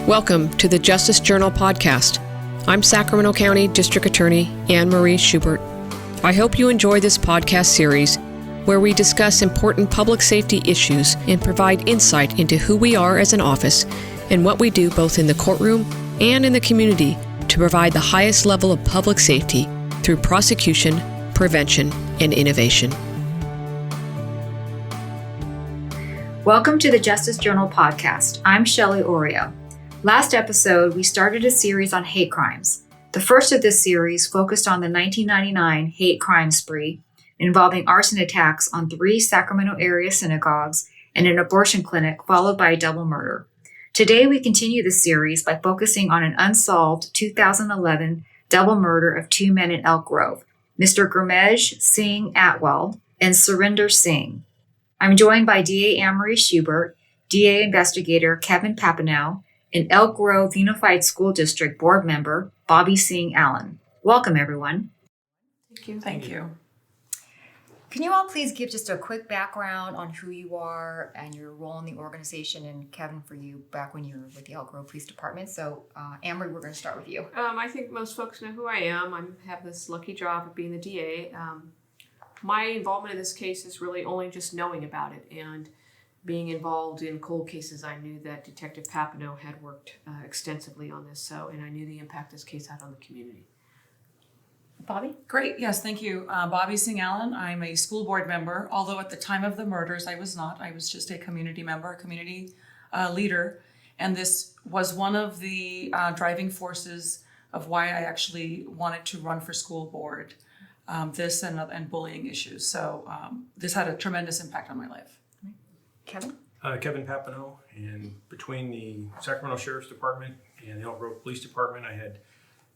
Welcome to the Justice Journal podcast. I'm Sacramento County District Attorney Anne Marie Schubert. I hope you enjoy this podcast series where we discuss important public safety issues and provide insight into who we are as an office and what we do both in the courtroom and in the community to provide the highest level of public safety through prosecution, prevention, and innovation. Welcome to the Justice Journal podcast. I'm Shelley Oreo. Last episode, we started a series on hate crimes. The first of this series focused on the 1999 hate crime spree involving arson attacks on 3 Sacramento area synagogues and an abortion clinic, followed by a double murder. Today, we continue the series by focusing on an unsolved 2011 double murder of 2 men in Elk Grove, Mr. Gurmej Singh Atwal and Surinder Singh. I'm joined by DA Anne Marie Schubert, DA Investigator Kevin Papineau, and Elk Grove Unified School District Board Member Bobbie Singh Allen. Welcome, everyone. Thank you. Can you all please give just a quick background on who you are and your role in the organization, and Kevin, for you, back when you were with the Elk Grove Police Department. So, Anne Marie, we're going to start with you. I think most folks know who I am. I have this lucky job of being the DA. My involvement in this case is really only just knowing about it and being involved in cold cases. I knew that Detective Papineau had worked extensively on this, and I knew the impact this case had on the community. Bobbie? Great, yes, thank you. Bobbie Singh Allen. I'm a school board member, although at the time of the murders I was not. I was just a community member, a community leader, and this was one of the driving forces of why I actually wanted to run for school board, this and bullying issues. So this had a tremendous impact on my life. Kevin? Kevin Papineau, and between the Sacramento Sheriff's Department and the Elk Grove Police Department, I had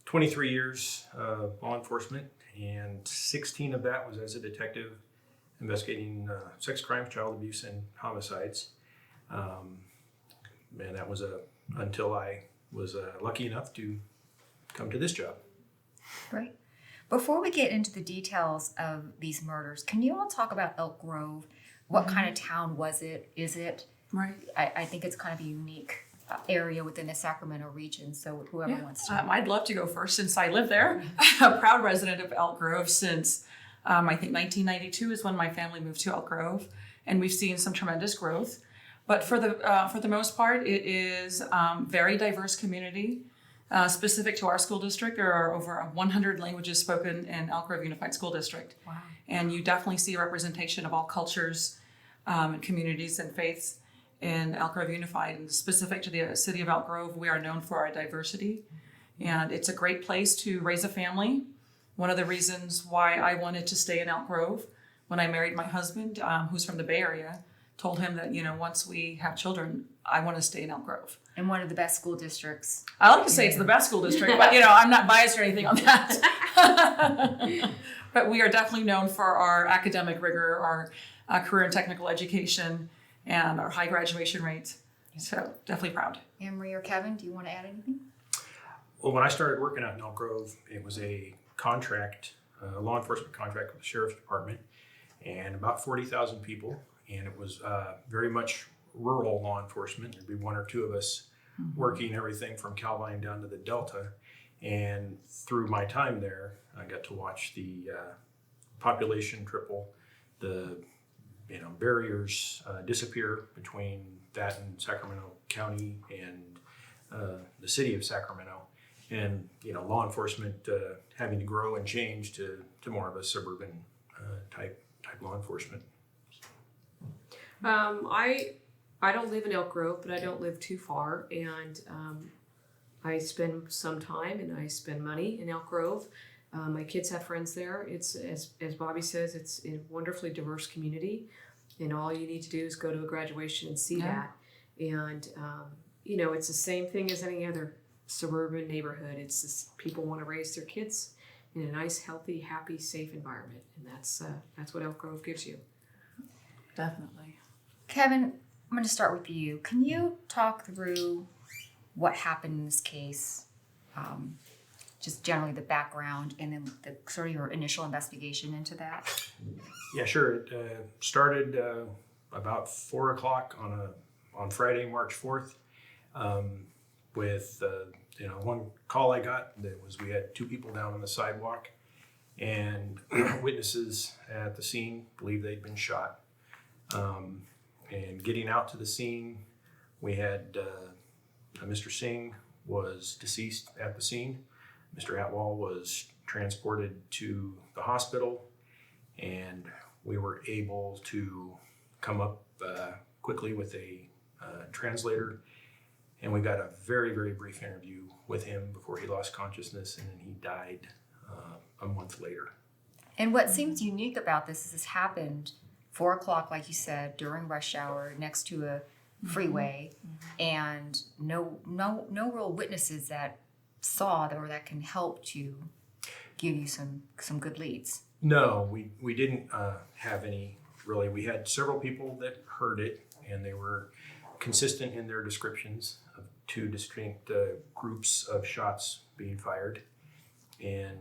23 years of law enforcement, and 16 of that was as a detective investigating sex crimes, child abuse, and homicides. And that was until I was lucky enough to come to this job. Great. Before we get into the details of these murders, can you all talk about Elk Grove? What kind of town was it? Is it? Right. I think it's kind of a unique area within the Sacramento region, so whoever wants to. I'd love to go first since I live there. A proud resident of Elk Grove since I think 1992 is when my family moved to Elk Grove, and we've seen some tremendous growth. But for the most part, it is very diverse community. Specific to our school district, there are over 100 languages spoken in Elk Grove Unified School District. Wow. And you definitely see a representation of all cultures and communities and faiths in Elk Grove Unified. And specific to the city of Elk Grove, we are known for our diversity. And it's a great place to raise a family. One of the reasons why I wanted to stay in Elk Grove, when I married my husband, who's from the Bay Area, told him that, once we have children, I want to stay in Elk Grove. And one of the best school districts. I like to say it's the best school district, but I'm not biased or anything on that. But we are definitely known for our academic rigor, our career and technical education, and our high graduation rates. So definitely proud. Anne Marie or Kevin, do you want to add anything? Well, when I started working out in Elk Grove, it was a contract, a law enforcement contract with the Sheriff's Department, and about 40,000 people. And it was very much rural law enforcement. There'd be 1 or 2 of us working everything from Calvine down to the Delta. And through my time there, I got to watch the population triple, the barriers disappear between that and Sacramento County and the city of Sacramento, and law enforcement having to grow and change to more of a suburban type law enforcement. I don't live in Elk Grove, but I don't live too far, and I spend some time and I spend money in Elk Grove. My kids have friends there. It's, as Bobbie says, it's a wonderfully diverse community, and all you need to do is go to a graduation and see that. And it's the same thing as any other suburban neighborhood. It's just people want to raise their kids in a nice, healthy, happy, safe environment, and that's what Elk Grove gives you. Definitely. Kevin, I'm going to start with you. Can you talk through what happened in this case? Just generally the background and then the sort of your initial investigation into that. Yeah, sure. It started about 4:00 on Friday, March 4th. with one call I got that was we had 2 people down on the sidewalk, and witnesses at the scene believe they'd been shot. And getting out to the scene, we had Mr. Singh was deceased at the scene. Mr. Atwal was transported to the hospital, and we were able to come up quickly with a translator, and we got a very, very brief interview with him before he lost consciousness, and then he died a month later. And what seems unique about this is this happened 4 o'clock, like you said, during rush hour next to a freeway, and no real witnesses that saw that or that can help to give you some good leads. No, we didn't have any really. We had several people that heard it, and they were consistent in their descriptions of 2 distinct groups of shots being fired. And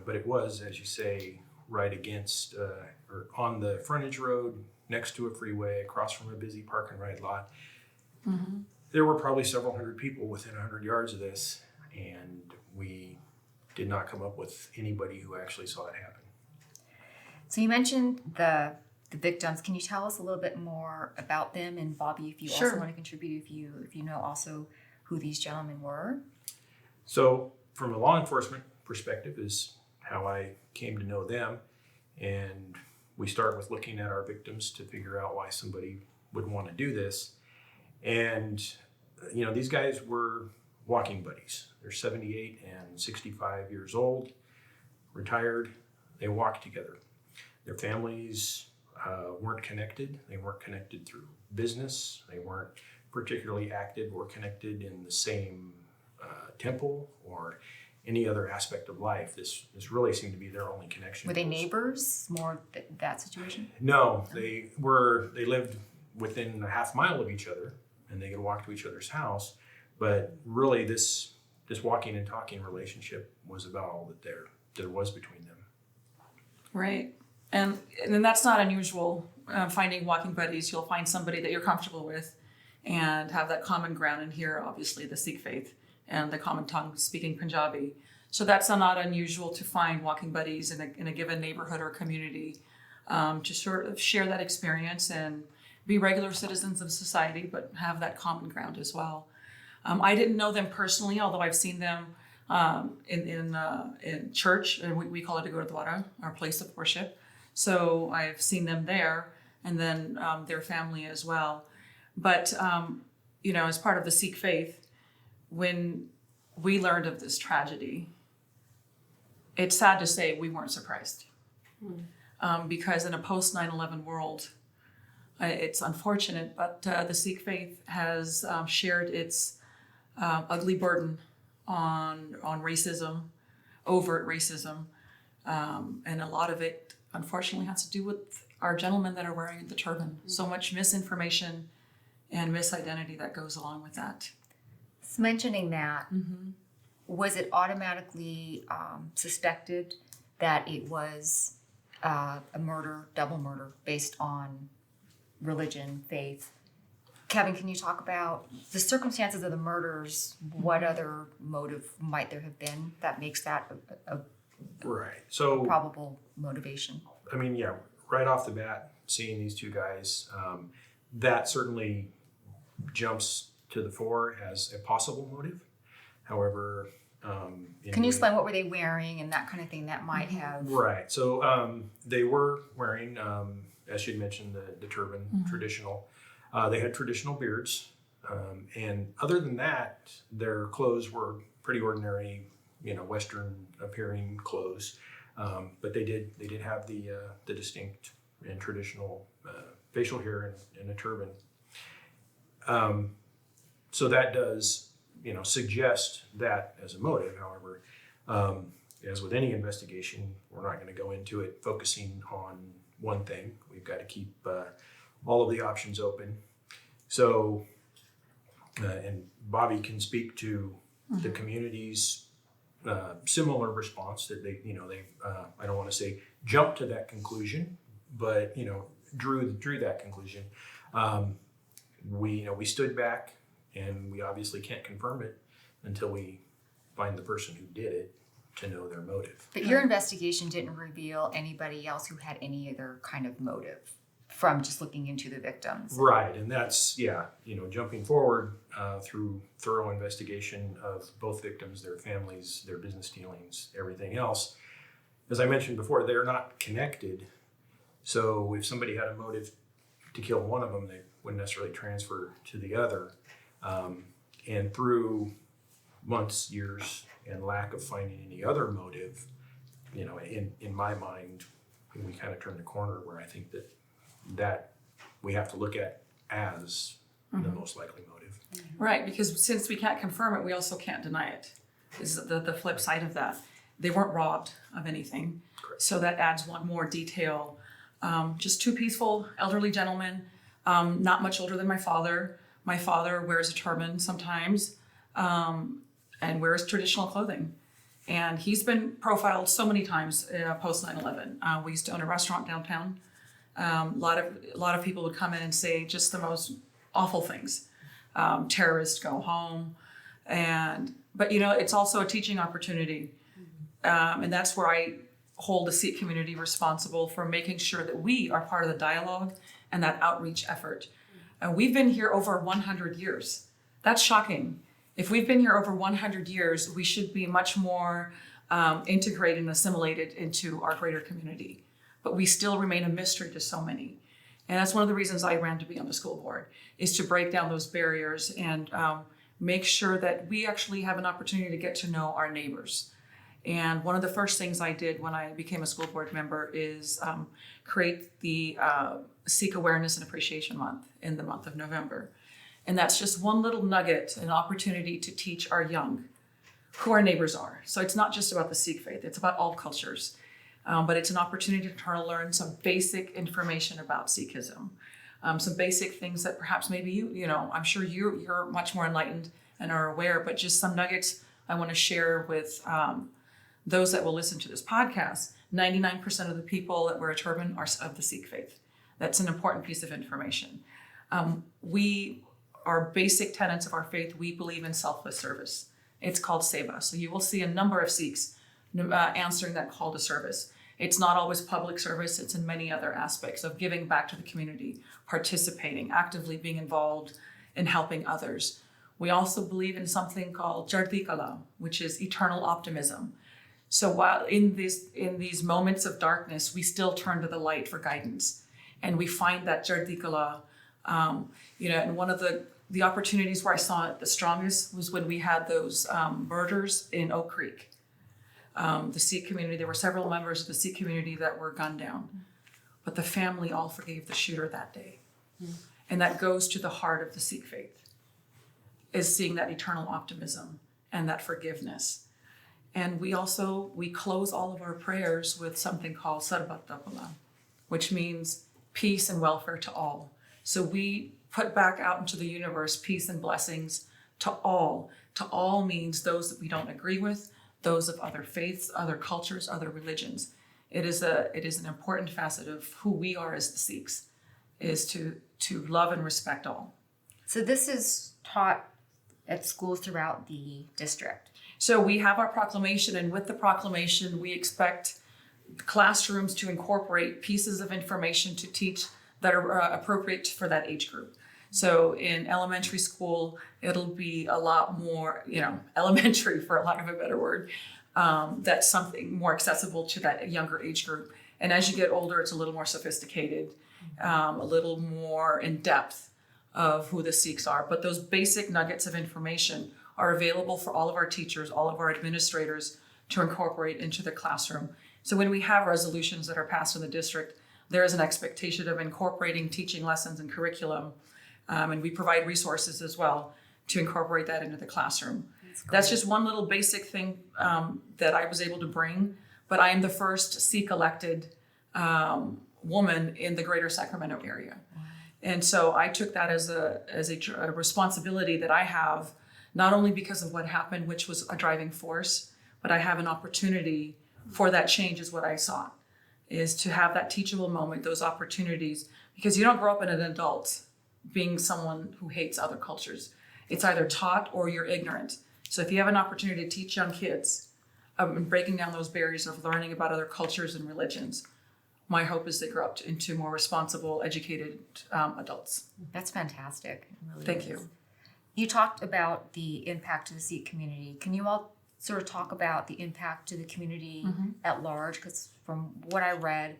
but it was, as you say, right against or on the frontage road next to a freeway, across from a busy park and ride lot. There were probably several hundred people within 100 yards of this, and we did not come up with anybody who actually saw it happen. So you mentioned the victims. Can you tell us a little bit more about them, and Bobbie, if you also want to contribute, if you know also who these gentlemen were? So from a law enforcement perspective is how I came to know them, and we start with looking at our victims to figure out why somebody would want to do this. And these guys were walking buddies. They're 78 and 65 years old, retired. They walked together. Their families weren't connected. They weren't connected through business. They weren't particularly active or connected in the same temple or any other aspect of life. This really seemed to be their only connection. Were they neighbors? More that situation? No, they lived within a half mile of each other, and they could walk to each other's house. But really, this walking and talking relationship was about all that there was between them. Right. And that's not unusual. Finding walking buddies, you'll find somebody that you're comfortable with and have that common ground. And here, obviously, the Sikh faith and the common tongue speaking Punjabi. So that's not unusual to find walking buddies in a given neighborhood or community to sort of share that experience and be regular citizens of society, but have that common ground as well. I didn't know them personally, although I've seen them in church, and we call it a Gurdwara, our place of worship. So I've seen them there, and then their family as well. But as part of the Sikh faith, when we learned of this tragedy, it's sad to say we weren't surprised. Because in a post 9/11 world, it's unfortunate, but the Sikh faith has shared its ugly burden on racism, overt racism, and a lot of it, unfortunately, has to do with our gentlemen that are wearing the turban. So much misinformation and misidentity that goes along with that. So mentioning that, was it automatically suspected that it was a murder, double murder, based on religion, faith? Kevin, can you talk about the circumstances of the murders? What other motive might there have been that makes that a probable motivation? I mean, yeah, right off the bat, seeing these 2 guys, that certainly jumps to the fore as a possible motive. However, can you explain what were they wearing and that kind of thing that might have? Right. So they were wearing, as you mentioned, the turban, traditional. They had traditional beards, and other than that, their clothes were pretty ordinary, Western appearing clothes. But they did have the distinct and traditional facial hair and a turban. So that does, suggest that as a motive. However, as with any investigation, we're not going to go into it focusing on one thing. We've got to keep all of the options open. So, and Bobbie can speak to the community's similar response that they I don't want to say jumped to that conclusion, but drew that conclusion. We stood back, and we obviously can't confirm it, until we find the person who did it to know their motive. But your investigation didn't reveal anybody else who had any other kind of motive from just looking into the victims. Right, and that's, jumping forward through thorough investigation of both victims, their families, their business dealings, everything else. As I mentioned before, they're not connected. So if somebody had a motive to kill one of them, they wouldn't necessarily transfer to the other. And through months, years, and lack of finding any other motive, in my mind, we kind of turned the corner where I think that we have to look at as the most likely motive. Right, because since we can't confirm it, we also can't deny it. Is the flip side of that. They weren't robbed of anything. Correct. So that adds one more detail. Just two peaceful elderly gentlemen, not much older than my father. My father wears a turban sometimes and wears traditional clothing. And he's been profiled so many times post 9/11. We used to own a restaurant downtown. A lot of people would come in and say just the most awful things. Terrorists go home, but it's also a teaching opportunity, and that's where I hold the Sikh community responsible for making sure that we are part of the dialogue and that outreach effort. We've been here over 100 years. That's shocking. If we've been here over 100 years, we should be much more integrated and assimilated into our greater community. But we still remain a mystery to so many. And that's one of the reasons I ran to be on the school board, is to break down those barriers and make sure that we actually have an opportunity to get to know our neighbors. And one of the first things I did when I became a school board member is create the Sikh Awareness and Appreciation Month in the month of November. And that's just one little nugget, an opportunity to teach our young who our neighbors are. So it's not just about the Sikh faith, it's about all cultures. But it's an opportunity to try to learn some basic information about Sikhism, some basic things that perhaps maybe I'm sure you're much more enlightened and are aware, but just some nuggets I want to share with those that will listen to this podcast. 99% of the people that wear a turban are of the Sikh faith. That's an important piece of information. Our basic tenets of our faith, we believe in selfless service. It's called seva. So you will see a number of Sikhs answering that call to service. It's not always public service, it's in many other aspects of giving back to the community, participating, actively being involved in helping others. We also believe in something called Chardi Kala, which is eternal optimism. So while in these moments of darkness, we still turn to the light for guidance. And we find that Chardi Kala, and one of the opportunities where I saw it the strongest was when we had those murders in Oak Creek. The Sikh community, there were several members of the Sikh community that were gunned down, but the family all forgave the shooter that day. And that goes to the heart of the Sikh faith, is seeing that eternal optimism and that forgiveness. And we close all of our prayers with something called Sarbat Tapala, which means peace and welfare to all. So we put back out into the universe peace and blessings to all. To all means those that we don't agree with, those of other faiths, other cultures, other religions. It is an important facet of who we are as the Sikhs, is to love and respect all. So this is taught at schools throughout the district. So we have our proclamation, and with the proclamation, we expect classrooms to incorporate pieces of information to teach that are appropriate for that age group. So in elementary school, it'll be a lot more, elementary for a lack of a better word. That's something more accessible to that younger age group. And as you get older, it's a little more sophisticated, a little more in depth of who the Sikhs are. But those basic nuggets of information are available for all of our teachers, all of our administrators to incorporate into the classroom. So when we have resolutions that are passed in the district, there is an expectation of incorporating teaching lessons and curriculum. And we provide resources as well to incorporate that into the classroom. That's just one little basic thing that I was able to bring, but I am the first Sikh elected woman in the greater Sacramento area. Wow. And so I took that as a responsibility that I have, not only because of what happened, which was a driving force, but I have an opportunity for that change is what I sought, is to have that teachable moment, those opportunities, because you don't grow up in an adult being someone who hates other cultures. It's either taught or you're ignorant. So if you have an opportunity to teach young kids and breaking down those barriers of learning about other cultures and religions, my hope is they grow up into more responsible, educated adults. That's fantastic. It really Thank is. you. You talked about the impact to the Sikh community. Can you all sort of talk about the impact to the community at large? Because from what I read,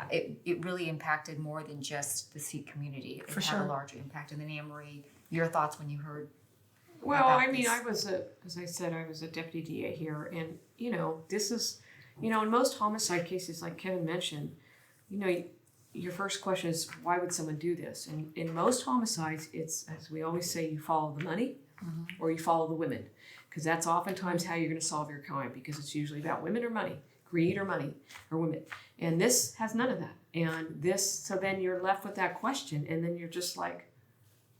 it really impacted more than just the Sikh community. It For had sure. a large impact. And then Anne Marie, your thoughts when you heard Well, about I mean, this? as I said, I was a deputy DA here, and this is, in most homicide cases, like Kevin mentioned, your first question is, why would someone do this? And in most homicides, it's, as we always say, you follow the money or you follow the women, because that's oftentimes how you're going to solve your crime, because it's usually about women or money, greed or money or women. And this has none of that. And so then you're left with that question, and then you're just like,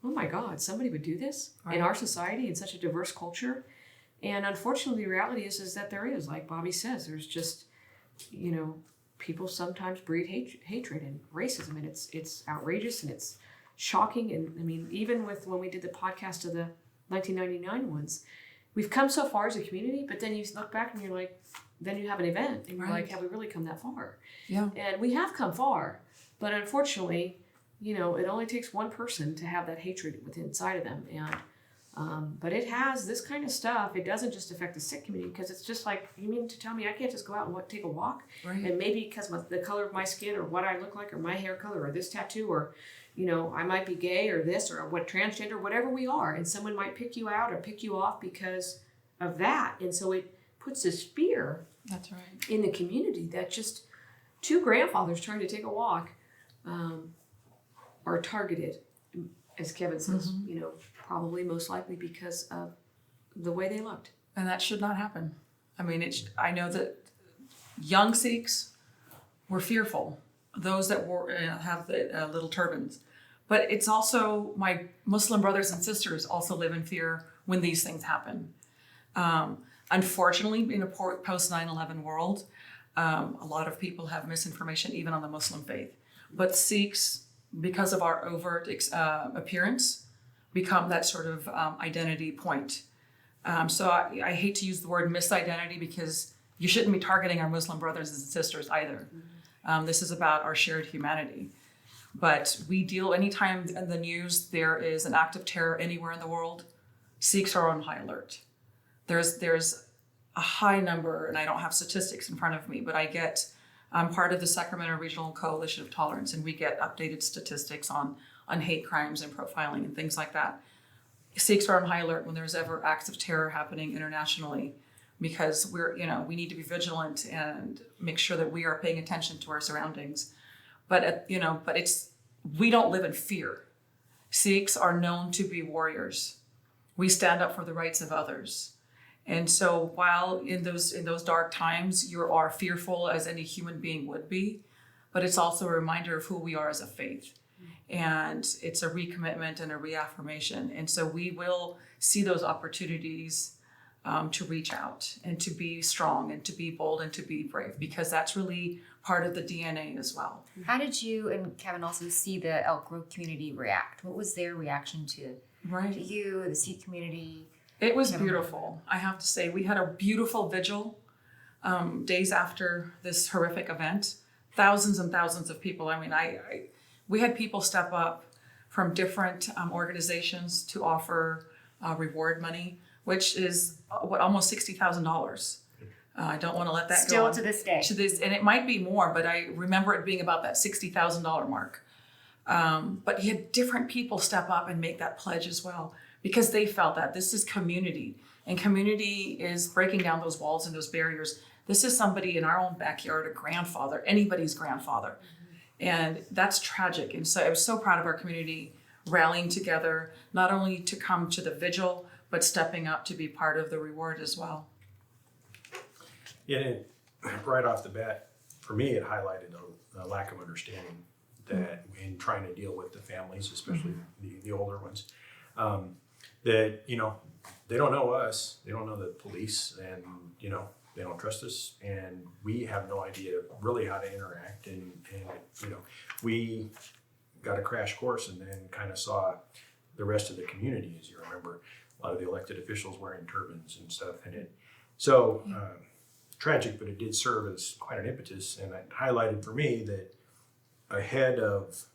oh my God, somebody would do this in our society, in such a diverse culture. And unfortunately, the reality is that there is, like Bobbie says, there's just, people sometimes breed hatred and racism, and it's outrageous and it's shocking. And I mean, even with when we did the podcast of the 1999 ones, we've come so far as a community, but then you look back and you're like, then you have an event and you're like, have we really come that far? Yeah. And we have come far, but unfortunately, it only takes one person to have that hatred within inside of them. And but it has this kind of stuff. It doesn't just affect the Sikh community, because it's just like, you mean to tell me I can't just go out and take a walk, Right. and maybe because the color of my skin or what I look like or my hair color or this tattoo or I might be gay or this or what transgender, whatever we are, and someone might pick you out or pick you off because of that. And so it puts this fear That's right. in the community that just two grandfathers trying to take a walk are targeted, as Kevin says, probably most likely because of the way they looked. And that should not happen. I mean, I know that young Sikhs were fearful, those that have the little turbans. But it's also, my Muslim brothers and sisters also live in fear when these things happen. Unfortunately, in a post 9/11 world, a lot of people have misinformation even on the Muslim faith. But Sikhs, because of our overt appearance, become that sort of identity point. So I hate to use the word misidentity, because you shouldn't be targeting our Muslim brothers and sisters either. This is about our shared humanity. But we deal, anytime in the news there is an act of terror anywhere in the world, Sikhs are on high alert. There's a high number, and I don't have statistics in front of me, but I'm part of the Sacramento Regional Coalition of Tolerance, and we get updated statistics on hate crimes and profiling and things like that. Sikhs are on high alert when there's ever acts of terror happening internationally, because we need to be vigilant and make sure that we are paying attention to our surroundings. But we don't live in fear. Sikhs are known to be warriors. We stand up for the rights of others. And so while in those dark times, you are fearful as any human being would be, but it's also a reminder of who we are as a faith. And it's a recommitment and a reaffirmation. And so we will see those opportunities to reach out and to be strong and to be bold and to be brave, because that's really part of the DNA as well. How did you and Kevin also see the Elk Grove community react? What was their reaction to you, the Sikh community? It was beautiful. I have to say, we had a beautiful vigil days after this horrific event. Thousands and thousands of people. I mean, we had people step up from different organizations to offer reward money, which is almost $60,000. I don't want to let that go Still on. to this day. And it might be more, but I remember it being about that $60,000 mark. But you had different people step up and make that pledge as well, because they felt that this is community, and community is breaking down those walls and those barriers. This is somebody in our own backyard, a grandfather, anybody's grandfather. And that's tragic. And so I was so proud of our community rallying together, not only to come to the vigil, but stepping up to be part of the reward as well. Yeah, right off the bat, for me, it highlighted a lack of understanding that in trying to deal with the families, especially the older ones, that, they don't know us, they don't know the police, and, they don't trust us, and we have no idea really how to interact. And we got a crash course and then kind of saw the rest of the community, as you remember, a lot of the elected officials wearing turbans and stuff. Tragic, but it did serve as quite an impetus, and it highlighted for me that ahead of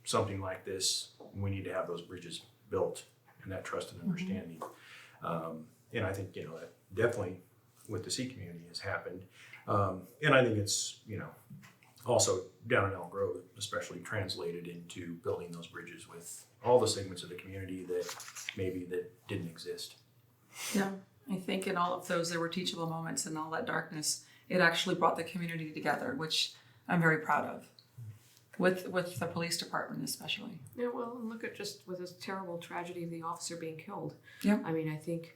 something like this, we need to have those bridges built and that trust and understanding. And I think, that definitely with the Sikh community has happened. And I think it's, also down in Elk Grove, especially translated into building those bridges with all the segments of the community that didn't exist. Yeah, I think in all of those, there were teachable moments and all that darkness. It actually brought the community together, which I'm very proud of, with the police department especially. Yeah, well, and look at just with this terrible tragedy of the officer being killed. Yeah. I mean, I think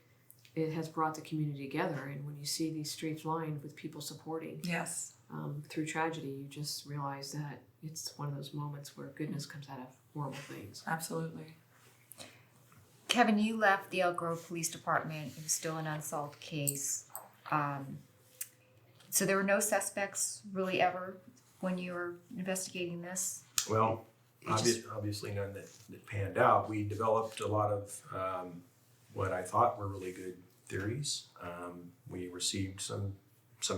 it has brought the community together, and when you see these streets lined with people supporting Yes. Through tragedy, you just realize that it's one of those moments where goodness comes out of horrible things. Absolutely. Kevin, you left the Elk Grove Police Department. It was still an unsolved case. So there were no suspects really ever when you were investigating this? Well, obviously none that panned out. We developed a lot of what I thought were really good theories. We received some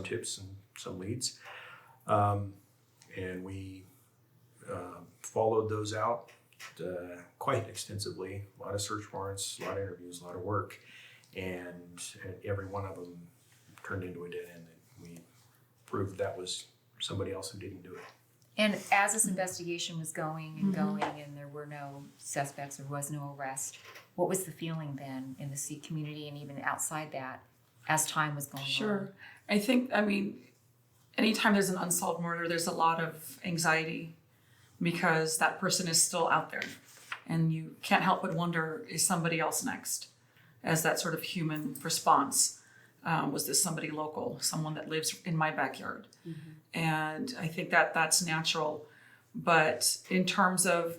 tips and some leads, and we followed those out quite extensively. A lot of search warrants, a lot of interviews, a lot of work, and every one of them turned into a dead end. We proved that was somebody else who didn't do it. And as this investigation was going and going, and there were no suspects, there was no arrest, what was the feeling then in the Sikh community and even outside that as time was going on? Sure. I think, anytime there's an unsolved murder, there's a lot of anxiety because that person is still out there. And you can't help but wonder, is somebody else next? As that sort of human response. Was this somebody local, someone that lives in my backyard? And I think that's natural. But in terms of,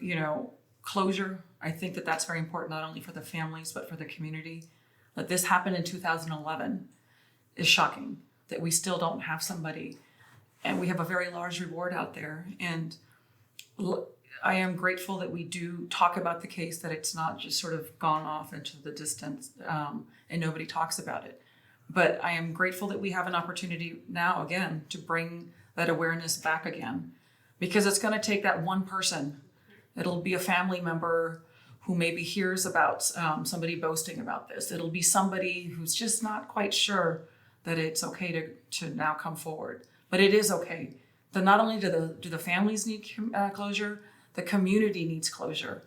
closure, I think that's very important, not only for the families, but for the community. That this happened in 2011 is shocking, that we still don't have somebody. And we have a very large reward out there. And I am grateful that we do talk about the case, that it's not just sort of gone off into the distance and nobody talks about it. But I am grateful that we have an opportunity now, again, to bring that awareness back again. Because it's going to take that one person. It'll be a family member who maybe hears about somebody boasting about this. It'll be somebody who's just not quite sure that it's okay to now come forward. But it is okay. Not only do the families need closure, the community needs closure.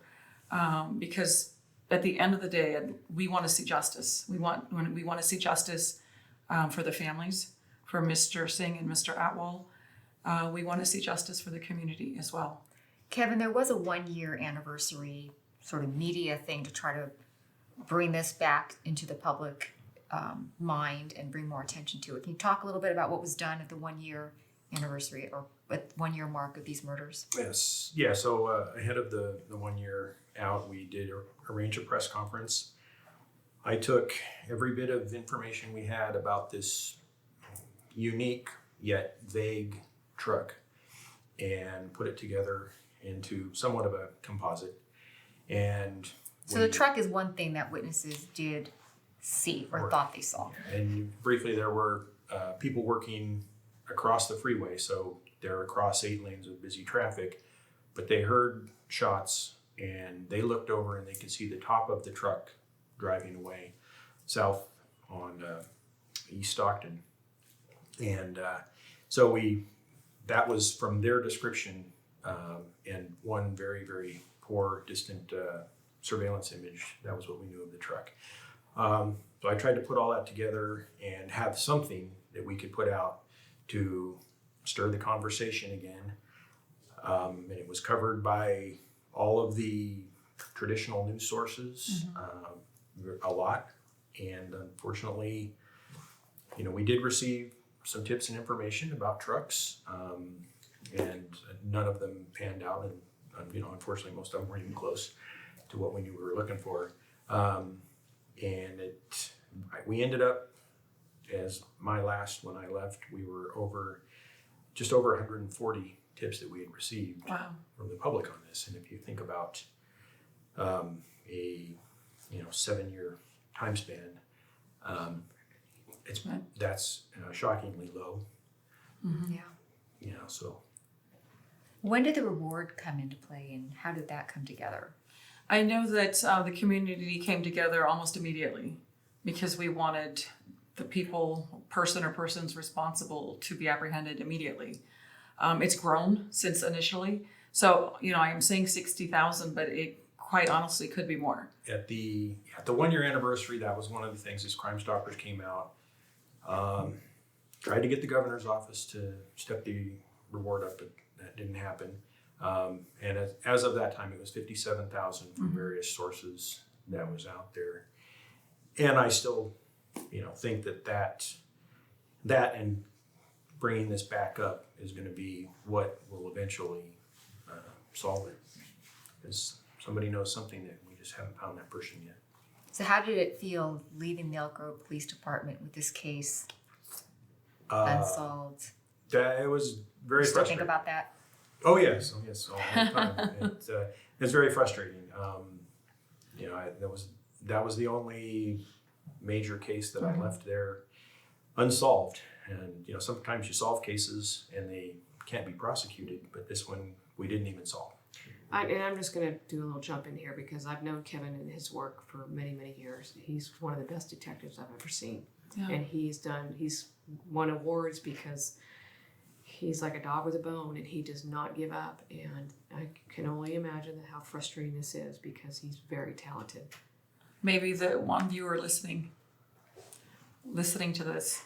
Because at the end of the day, we want to see justice. We want to see justice for the families, for Mr. Singh and Mr. Atwal. We want to see justice for the community as well. Kevin, there was a 1-year anniversary sort of media thing to try to bring this back into the public mind and bring more attention to it. Can you talk a little bit about what was done at the 1-year anniversary or at 1-year mark of these murders? Yes. Yeah. So ahead of the 1 year out, we did arrange a press conference. I took every bit of information we had about this unique yet vague truck and put it together into somewhat of a composite. And so the truck is one thing that witnesses did see or thought they saw. And briefly, there were people working across the freeway, so they're across 8 lanes of busy traffic, but they heard shots and they looked over and they could see the top of the truck driving away south on East Stockton. And so that was from their description and one very, very poor distant surveillance image. That was what we knew of the truck. So I tried to put all that together and have something that we could put out to stir the conversation again. And it was covered by all of the traditional news sources, a lot. And unfortunately, we did receive some tips and information about trucks, and none of them panned out. And, unfortunately, most of them weren't even close to what we knew we were looking for. And we ended up, as my last, when I left, we were just over 140 tips that we had received from the public on this. And if you think about a 7-year time span, that's shockingly low. Mm-hmm. Yeah. So When did the reward come into play, and how did that come together? I know that the community came together almost immediately because we wanted the person or persons responsible to be apprehended immediately. It's grown since initially. So, I am saying 60,000, but it quite honestly could be more. at the 1 year anniversary, that was one of the things. As Crime Stoppers came out, tried to get the governor's office to step the reward up, but that didn't happen. And as of that time, it was 57,000 from various sources that was out there. And I still, think that and bringing this back up is going to be what will eventually solve it. Because somebody knows something that we just haven't found that person yet. So how did it feel leaving the Elk Grove Police Department with this case unsolved? It was very Still frustrating. think about that? Oh yes, all the time. It's very frustrating. That was the only major case that I left there unsolved. And sometimes you solve cases and they can't be prosecuted, but this one we didn't even solve. And I'm just going to do a little jump in here because I've known Kevin and his work for many, many years. He's one of the best detectives I've ever seen. Yeah. And he's won awards because he's like a dog with a bone and he does not give up. And I can only imagine how frustrating this is because he's very talented. Maybe the one viewer listening to this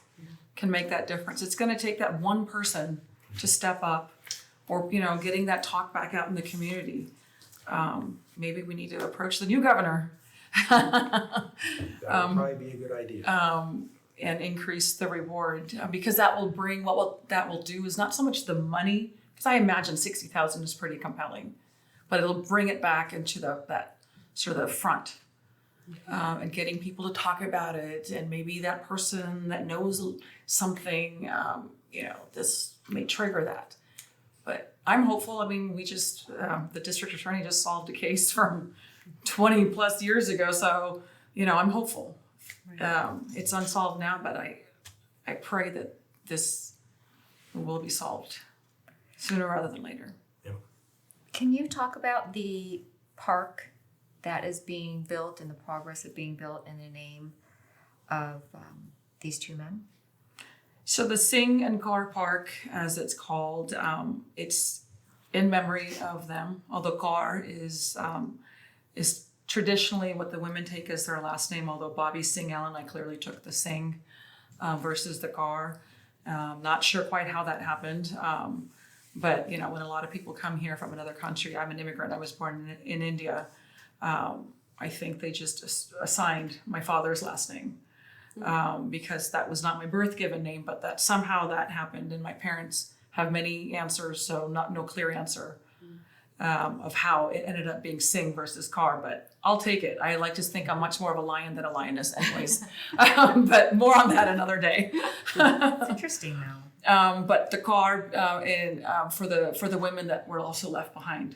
can make that difference. It's going to take that one person to step up, or getting that talk back out in the community. Maybe we need to approach the new governor That would probably be a good idea. and increase the reward, because that will bring that will do is not so much the money, because I imagine 60,000 is pretty compelling, but it'll bring it back into that sort of the front. And getting people to talk about it, and maybe that person that knows something, this may trigger that. But I'm hopeful. I mean, we just, the district attorney just solved a case from 20 plus years ago. So, I'm hopeful. It's unsolved now, but I pray that this will be solved sooner rather than later. Can you talk about the park that is being built and the progress of being built in the name of these two men? So the Singh and Car Park, as it's called, it's in memory of them. Although Car is traditionally what the women take as their last name. Although Bobbie Singh Ellen, I clearly took the Singh versus the Car. Not sure quite how that happened. But when a lot of people come here from another country, I'm an immigrant. I was born in India. I think they just assigned my father's last name. Because that was not my birth given name, but that somehow that happened, and my parents have many answers, so no clear answer of how it ended up being Singh versus Car, but I'll take it. I like to think I'm much more of a lion than a lioness anyways, but more on that another day. It's interesting now. But the Car for the women that were also left behind.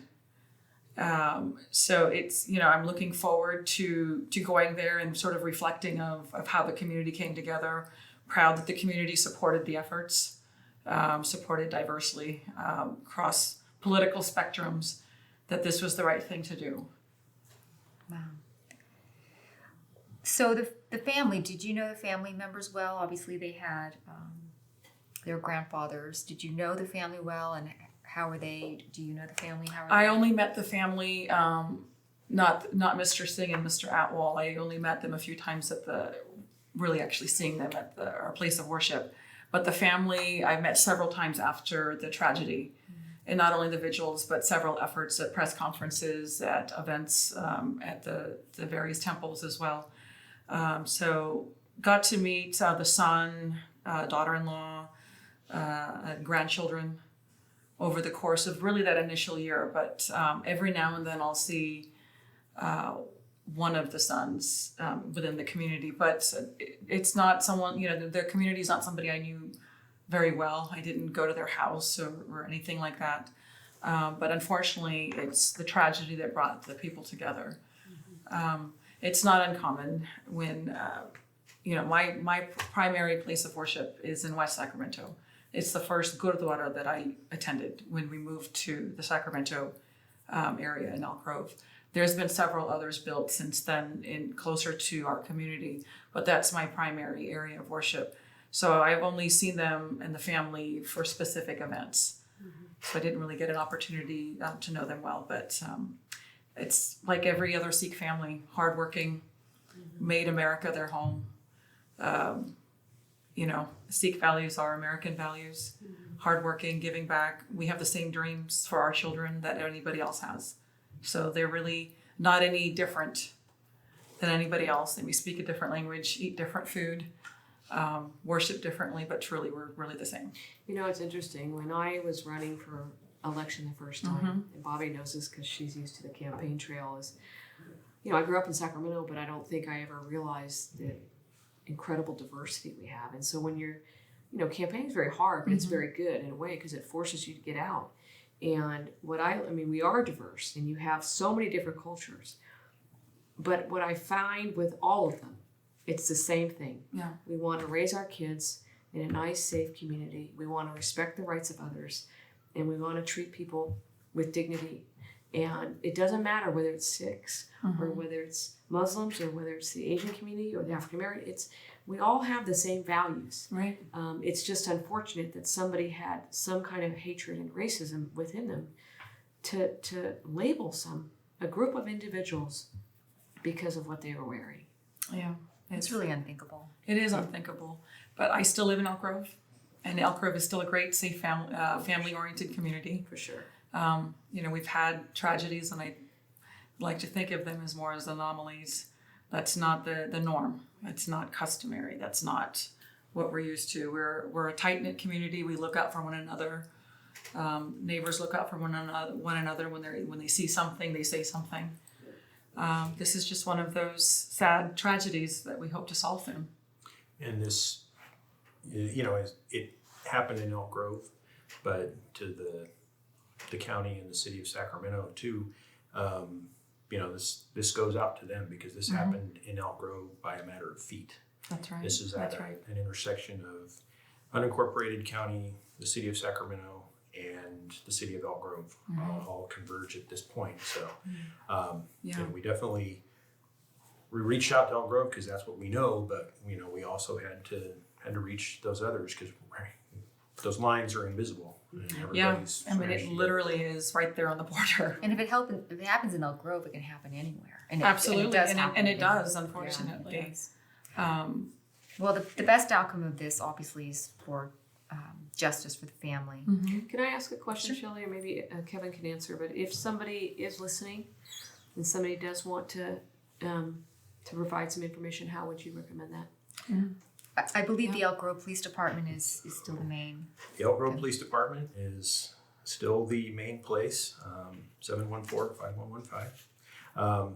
So it's, I'm looking forward to going there and sort of reflecting of how the community came together. Proud that the community supported the efforts, supported diversely across political spectrums, that this was the right thing to do. Wow. So the family, did you know the family members well? Obviously they had their grandfathers. Did you know the family well, and how are they? Do you know the family? How are I they? only met the family, not Mr. Singh and Mr. Atwal. I only met them a few times actually seeing them at our place of worship. But the family I met several times after the tragedy, and not only the vigils, but several efforts at press conferences, at events, at the various temples as well. So got to meet the son, daughter-in-law, grandchildren over the course of really that initial year. But every now and then I'll see one of the sons within the community. But it's not someone, their community is not somebody I knew very well. I didn't go to their house or anything like that. But unfortunately, it's the tragedy that brought the people together. It's not uncommon when, my primary place of worship is in West Sacramento. It's the first Gurdwara that I attended when we moved to the Sacramento area in Elk Grove. There's been several others built since then in closer to our community, but that's my primary area of worship. So I've only seen them and the family for specific events. So I didn't really get an opportunity to know them well, but it's like every other Sikh family, hardworking, made America their home. Sikh values are American values, hardworking, giving back. We have the same dreams for our children that anybody else has. So they're really not any different than anybody else. And we speak a different language, eat different food, worship differently, but truly we're really the same. It's interesting. When I was running for election the first time, and Bobbie knows this because she's used to the campaign trail, I grew up in Sacramento, but I don't think I ever realized the incredible diversity we have. And so when you're, campaigning is very hard, but it's very good in a way because it forces you to get out. And we are diverse and you have so many different cultures. But what I find with all of them, it's the same thing. Yeah. We want to raise our kids in a nice, safe community. We want to respect the rights of others. And we want to treat people with dignity. And it doesn't matter whether it's Sikhs or whether it's Muslims or whether it's the Asian community or the African American. We all have the same values. Right. It's just unfortunate that somebody had some kind of hatred and racism within them to label a group of individuals because of what they were wearing. Yeah. It's really unthinkable. It is unthinkable. But I still live in Elk Grove, and Elk Grove is still a great, safe, family-oriented community. For sure. We've had tragedies, and I like to think of them as more as anomalies. That's not the norm. It's not customary. That's not what we're used to. We're a tight-knit community. We look out for one another. Neighbors look out for one another when they see something, they say something. This is just one of those sad tragedies that we hope to solve soon. And this, it happened in Elk Grove, but to the county and the city of Sacramento too. This goes out to them because this happened in Elk Grove by a matter of feet. That's right. This is at an intersection of unincorporated county, the city of Sacramento, and the city of Elk Grove all converge at this point. So, and we reached out to Elk Grove because that's what we know, but we also had to reach those others because those lines are invisible. And it literally is right there on the border. And if it happens in Elk Grove, it can happen anywhere. And Absolutely, and it does, unfortunately. Yeah, it does. Well, the best outcome of this obviously is for justice for the family. Can I ask a question, Shelley, or maybe Kevin can answer? But if somebody is listening and somebody does want to provide some information, how would you recommend that? I believe the Elk Grove Police Department is still the main. The Elk Grove Police Department is still the main place, 714-5115.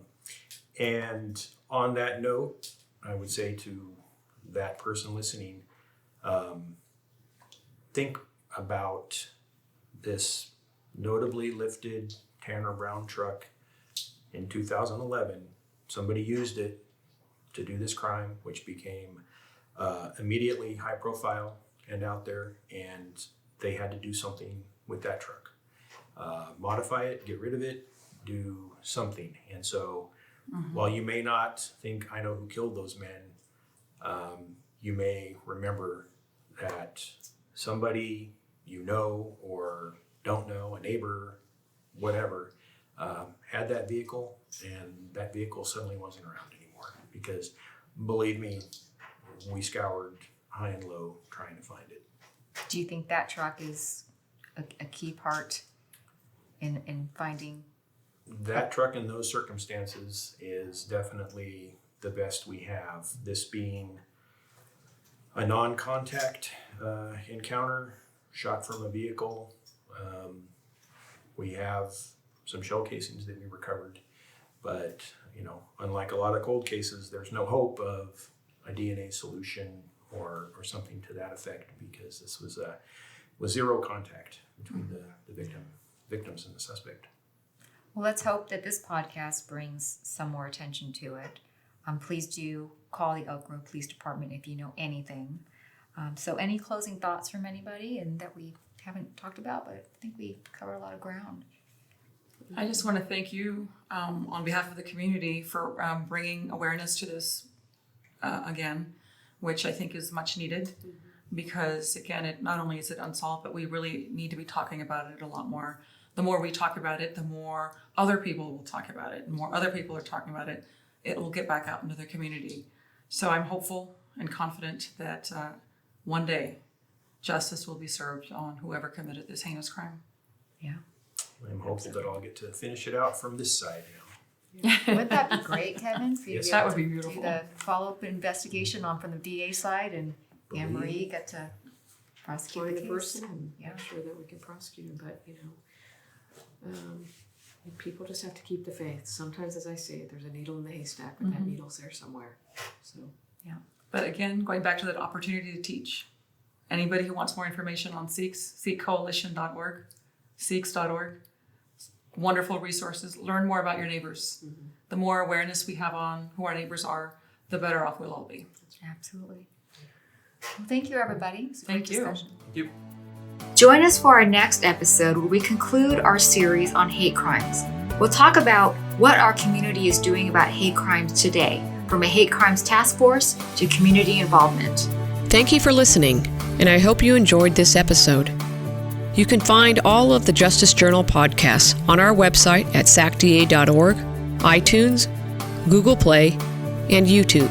And on that note, I would say to that person listening, think about this notably lifted Tanner Brown truck in 2011. Somebody used it to do this crime, which became immediately high profile and out there, and they had to do something with that truck. Modify it, get rid of it, do something. And so while you may not think, I know who killed those men, you may remember that somebody you know or don't know, a neighbor, whatever, had that vehicle, and that vehicle suddenly wasn't around anymore. Because believe me, we scoured high and low trying to find it. Do you think that truck is a key part in finding? That truck in those circumstances is definitely the best we have. This being a non-contact encounter, shot from a vehicle. We have some shell casings that we recovered, but unlike a lot of cold cases, there's no hope of a DNA solution or something to that effect, because this was zero contact between the victims and the suspect. Well, let's hope that this podcast brings some more attention to it. Please do call the Elk Grove Police Department if you know anything. So any closing thoughts from anybody and that we haven't talked about, but I think we covered a lot of ground. I just want to thank you on behalf of the community for bringing awareness to this again, which I think is much needed because, again, it not only is it unsolved, but we really need to be talking about it a lot more. The more we talk about it, the more other people will talk about it. The more other people are talking about it, it will get back out into the community. So I'm hopeful and confident that one day justice will be served on whoever committed this heinous crime. Yeah. I'm hopeful that I'll get to finish it out from this side now. Wouldn't that be great, Kevin? For you Yes, to that able would be to beautiful. Do the follow-up investigation on from the DA side, and Anne Marie got to prosecute Find the the case. person and Yeah. make sure that we can prosecute him. But people just have to keep the faith. Sometimes, as I say, there's a needle in the haystack, but that needle's there somewhere. So But again, going back to that opportunity to teach. Anybody who wants more information on Sikhs, SikhCoalition.org, Sikhs.org, wonderful resources. Learn more about your neighbors. The more awareness we have on who our neighbors are, the better off we'll all be. Absolutely. Well, thank you, everybody. It was a Thank great you. discussion. You. Join us for our next episode where we conclude our series on hate crimes. We'll talk about what our community is doing about hate crimes today, from a hate crimes task force to community involvement. Thank you for listening, and I hope you enjoyed this episode. You can find all of the Justice Journal podcasts on our website at sacda.org, iTunes, Google Play, and YouTube.